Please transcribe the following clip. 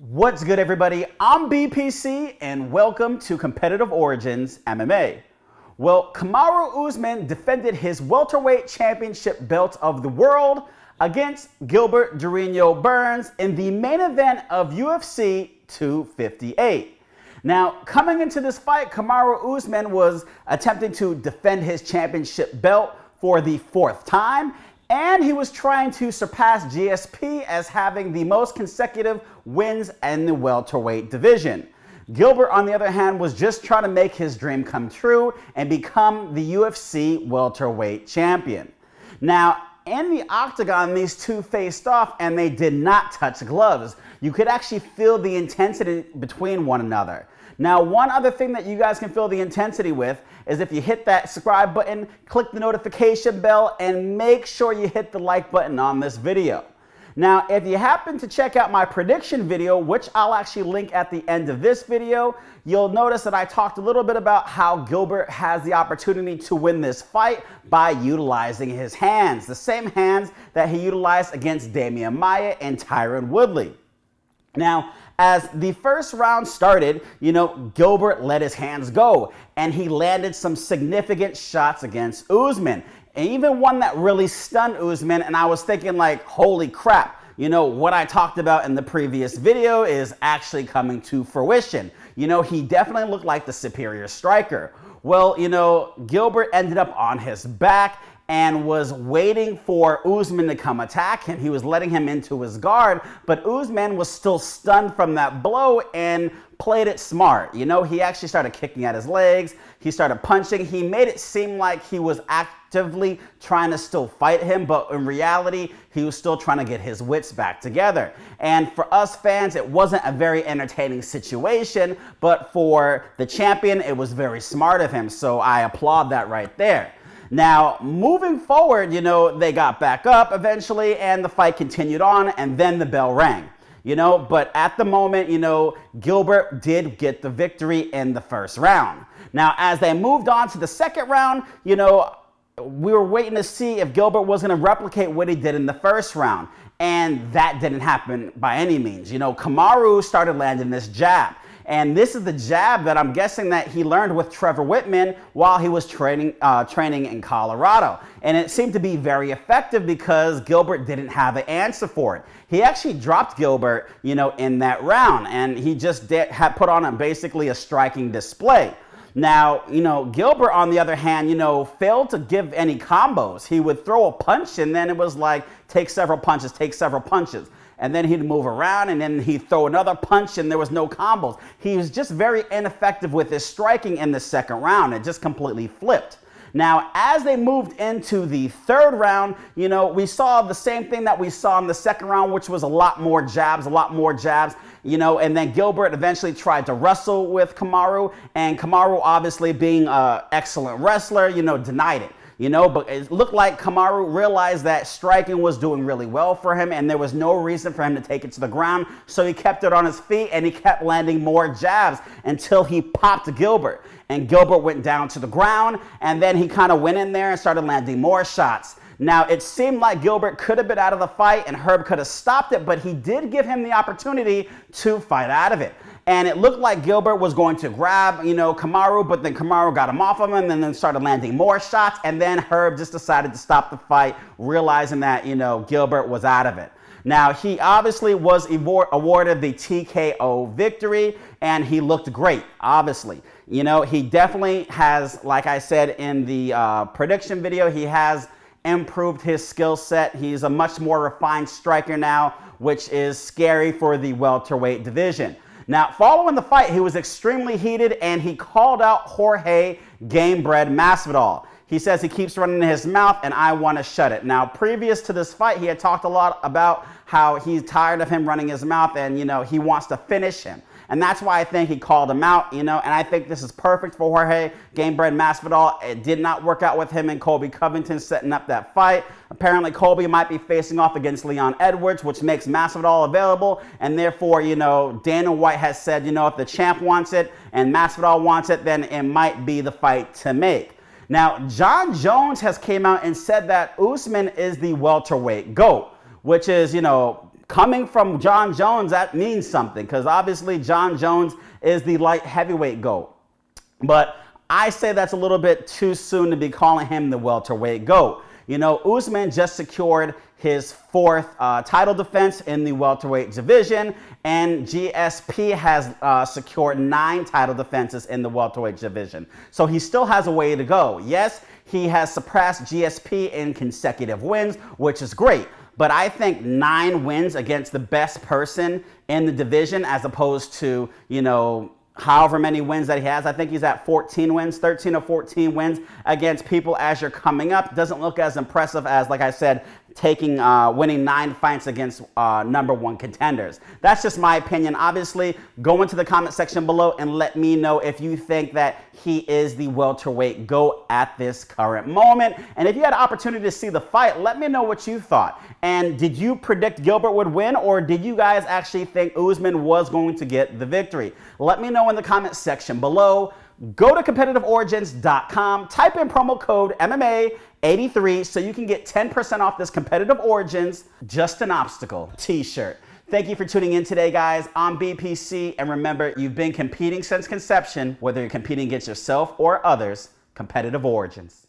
What's good, everybody? I'm BPC and welcome to Competitive Origins MMA. Well, Kamaru Usman defended his welterweight championship belt of the world against Gilbert Durinho Burns in the main event of UFC 258. Now, coming into this fight, Kamaru Usman was attempting to defend his championship belt for the fourth time, and he was trying to surpass GSP as having the most consecutive wins in the welterweight division. Gilbert, on the other hand, was just trying to make his dream come true and become the UFC welterweight champion. Now, in the octagon, these two faced off and they did not touch gloves. You could actually feel the intensity between one another. Now, one other thing that you guys can feel the intensity with is if you hit that subscribe button, click the notification bell, and make sure you hit the like button on this video. Now, if you happen to check out my prediction video, which I'll actually link at the end of this video, you'll notice that I talked a little bit about how Gilbert has the opportunity to win this fight by utilizing his hands, the same hands that he utilized against Damian Maia and Tyron Woodley. Now, as the first round started, Gilbert let his hands go and he landed some significant shots against Usman. And even one that really stunned Usman, and I was thinking like, holy crap, what I talked about in the previous video is actually coming to fruition. He definitely looked like the superior striker. Well, Gilbert ended up on his back and was waiting for Usman to come attack him. He was letting him into his guard, but Usman was still stunned from that blow and played it smart. He actually started kicking at his legs. He started punching. He made it seem like he was actively trying to still fight him, but in reality, he was still trying to get his wits back together. And for us fans, it wasn't a very entertaining situation, but for the champion, it was very smart of him. So I applaud that right there. Now, moving forward, they got back up eventually and the fight continued on and then the bell rang. But at the moment, Gilbert did get the victory in the first round. Now, as they moved on to the second round, we were waiting to see if Gilbert was going to replicate what he did in the first round. And that didn't happen by any means. Kamaru started landing this jab. And this is the jab that I'm guessing that he learned with Trevor Whitman while he was training in Colorado. And it seemed to be very effective because Gilbert didn't have an answer for it. He actually dropped Gilbert, in that round. And he just had put on basically a striking display. Now, Gilbert, on the other hand, failed to give any combos. He would throw a punch and then it was like, take several punches, take several punches. And then he'd move around and then he'd throw another punch and there was no combos. He was just very ineffective with his striking in the second round. It just completely flipped. Now, as they moved into the third round, we saw the same thing that we saw in the second round, which was a lot more jabs, and then Gilbert eventually tried to wrestle with Kamaru, and Kamaru, obviously being an excellent wrestler, denied it. But it looked like Kamaru realized that striking was doing really well for him and there was no reason for him to take it to the ground. So he kept it on his feet and he kept landing more jabs until he popped Gilbert. And Gilbert went down to the ground and then he kind of went in there and started landing more shots. Now, it seemed like Gilbert could have been out of the fight and Herb could have stopped it, but he did give him the opportunity to fight out of it. And it looked like Gilbert was going to grab, Kamaru, but then Kamaru got him off of him and then started landing more shots. And then Herb just decided to stop the fight, realizing that, Gilbert was out of it. Now, he obviously was awarded the TKO victory and he looked great, obviously. He definitely has, like I said in the prediction video, he has improved his skill set. He's a much more refined striker now, which is scary for the welterweight division. Now, following the fight, he was extremely heated and he called out Jorge Gamebred Masvidal. He says he keeps running his mouth and I want to shut it. Now, previous to this fight, he had talked a lot about how he's tired of him running his mouth and, he wants to finish him. And that's why I think he called him out, and I think this is perfect for Jorge Gamebred Masvidal. It did not work out with him and Colby Covington setting up that fight. Apparently, Colby might be facing off against Leon Edwards, which makes Masvidal available. And therefore, Dana White has said, if the champ wants it and Masvidal wants it, then it might be the fight to make. Now, John Jones has came out and said that Usman is the welterweight GOAT, which is, coming from John Jones, that means something, because obviously John Jones is the light heavyweight GOAT. But I say that's a little bit too soon to be calling him the welterweight GOAT. You know, Usman just secured his 4th title defense in the welterweight division, and GSP has secured 9 title defenses in the welterweight division. So he still has a way to go. Yes, he has surpassed GSP in consecutive wins, which is great. But I think 9 wins against the best person in the division, as opposed to, you know, however many wins that he has. I think he's at 14 wins, 13 or 14 wins against people as you're coming up. Doesn't look as impressive as, like I said, winning 9 fights against #1 contenders. That's just my opinion. Obviously, go into the comment section below and let me know if you think that he is the welterweight GOAT at this current moment. And if you had an opportunity to see the fight, let me know what you thought. And did you predict Gilbert would win, or did you guys actually think Usman was going to get the victory? Let me know in the comment section below. Go to competitiveorigins.com, type in promo code MMA83 so you can get 10% off this Competitive Origins Just an Obstacle t-shirt. Thank you for tuning in today, guys. I'm BPC, and remember, you've been competing since conception, whether you're competing against yourself or others. Competitive Origins.